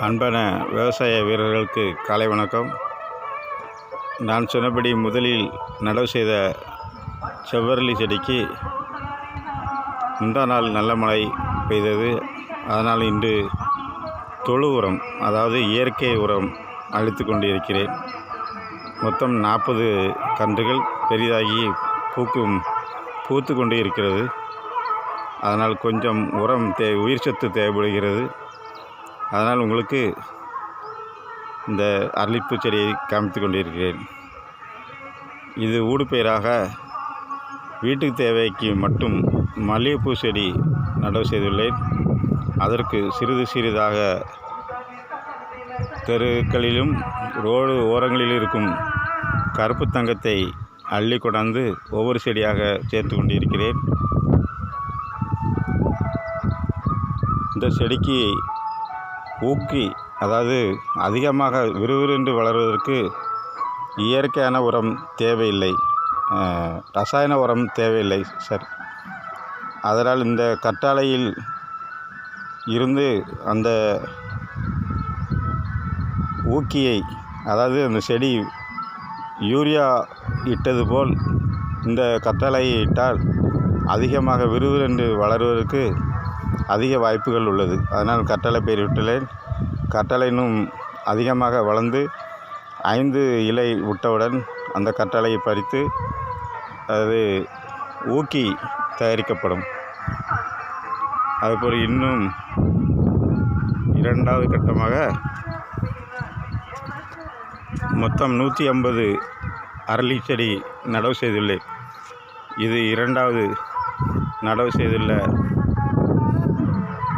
அன்பான விவசாய வீரர்களுக்கு காலை வணக்கம். நான் சொன்னபடி முதலில் நடவு செய்த செவ்வரளி செடிக்கு முந்தா நாள் நல்ல மழை பெய்தது. அதனால் இன்று தொழு உரம், அதாவது இயற்கை உரம் அளித்து கொண்டு இருக்கிறேன். மொத்தம் 40 கன்றுகள் பெரிதாகி பூத்து கொண்டு இருக்கிறது. அதனால் கொஞ்சம் உரம் உயிர் சத்து தேவைப்படுகிறது. அதனால் உங்களுக்கு இந்த அரளிப்பூ செடியை காமித்து கொண்டிருக்கிறேன். இது ஊடுபயிராக வீட்டுக்கு தேவைக்கு மட்டும் மல்லிகைப்பூ செடி நடவு செய்துள்ளேன். அதற்கு சிறிதாக தெருக்களிலும் ரோடு ஓரங்களில் இருக்கும் கருப்பு தங்கத்தை அள்ளி கொண்டாந்து ஒவ்வொரு செடியாக சேர்த்து கொண்டிருக்கிறேன். இந்த செடிக்கு ஊக்கி, அதாவது அதிகமாக விறுவிறுன்று வளர்வதற்கு இயற்கையான உரம் தேவையில்லை, ரசாயன உரம் தேவையில்லை சார். அதனால் இந்த கற்றாழையில் இருந்து அந்த ஊக்கியை, அதாவது அந்த செடி யூரியா இட்டது போல் இந்த கற்றாழையை இட்டால் அதிகமாக விறுவிறுன்று வளர்வதற்கு அதிக வாய்ப்புகள் உள்ளது. அதனால் கற்றாழை பயிர் விட்டுள்ளேன். கற்றாழை இன்னும் அதிகமாக வளர்ந்து 5 இலை விட்டவுடன் அந்த கற்றாழையை பறித்து அது ஊக்கி தயாரிக்கப்படும். அதுபோல் இன்னும் 2வது கட்டமாக மொத்தம் 150 அரளி செடி நடவு செய்துள்ளேன். இது 2வது நடவு செய்துள்ள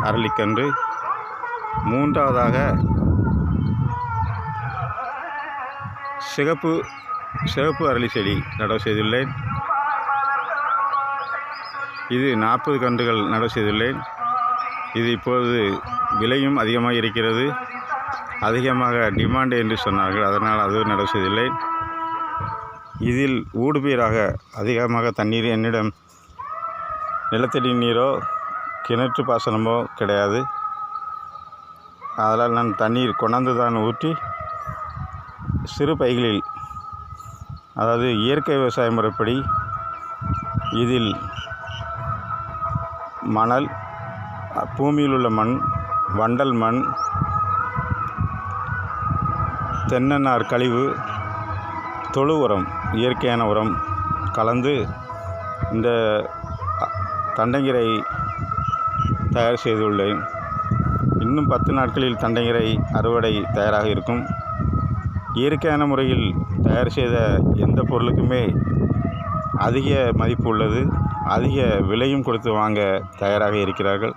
அரளிக்கன்று. 3வதாக சிகப்பு அரளி செடி நடவு செய்துள்ளேன். இது 40 கன்றுகள் நடவு செய்துள்ளேன். இது இப்போது விலையும் அதிகமாக இருக்கிறது. அதிகமாக டிமாண்ட் என்று சொன்னார்கள். அதனால் அதுவும் நடவு செய்துள்ளேன். இதில் ஊடுபயிராக அதிகமாக தண்ணீர் என்னிடம் நிலத்தடி நீரோ கிணற்று பாசனமோ கிடையாது. அதனால் நான் தண்ணீர் கொண்டாந்து தான் ஊற்றி சிறு பைகளில், அதாவது இயற்கை விவசாய முறைப்படி இதில் மணல், பூமியில் உள்ள மண், வண்டல் மண், தென்னநார் கழிவு, தொழு உரம், இயற்கையான உரம் கலந்து இந்த தண்டங்கீரை தயார் செய்துள்ளேன். இன்னும் 10 நாட்களில் தண்டங்கீரை அறுவடை தயாராக இருக்கும். இயற்கையான முறையில் தயார் செய்த எந்த பொருளுக்குமே அதிக மதிப்பு உள்ளது. அதிக விலையும் கொடுத்து வாங்க தயாராக இருக்கிறார்கள்.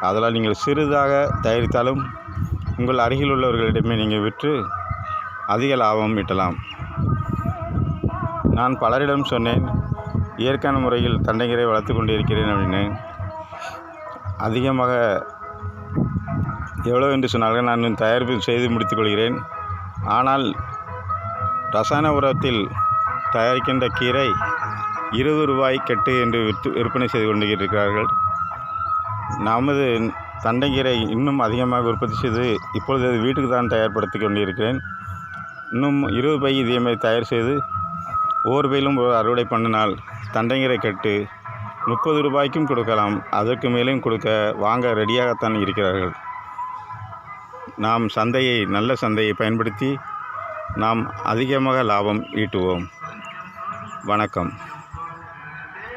அதனால் நீங்கள் சிறிதாக தயாரித்தாலும் உங்கள் அருகில் உள்ளவர்களிடமே நீங்கள் விற்று அதிக லாபம் ஈட்டலாம். நான் பலரிடம் சொன்னேன், இயற்கையான முறையில் தண்டங்கீரை வளர்த்து கொண்டு இருக்கிறேன் அப்படின்னு. அதிகமாக எவ்வளோ என்று சொன்னார்கள். நான் தயாரிப்பு செய்து முடித்துக் கொள்கிறேன். ஆனால் ரசாயன உரத்தில் தயாரிக்கின்ற கீரை 20 ரூபாய் கெட்டு என்று விற்பனை செய்து கொண்டு இருக்கிறார்கள். நமது தண்டங்கீரை இன்னும் அதிகமாக உற்பத்தி செய்து இப்பொழுது அது வீட்டுக்கு தான் தயார்படுத்தி கொண்டிருக்கிறேன். இன்னும் 20 பை இதேமாதிரி தயார் செய்து ஒவ்வொரு பையிலும் அறுவடை பண்ணினால் தண்டங்கீரை கட்டு 30 ரூபாய்க்கும் கொடுக்கலாம். அதற்கு மேலேயும் வாங்க ரெடியாகத்தான் இருக்கிறார்கள். நாம் நல்ல சந்தையை பயன்படுத்தி நாம் அதிகமாக லாபம் ஈட்டுவோம். வணக்கம்.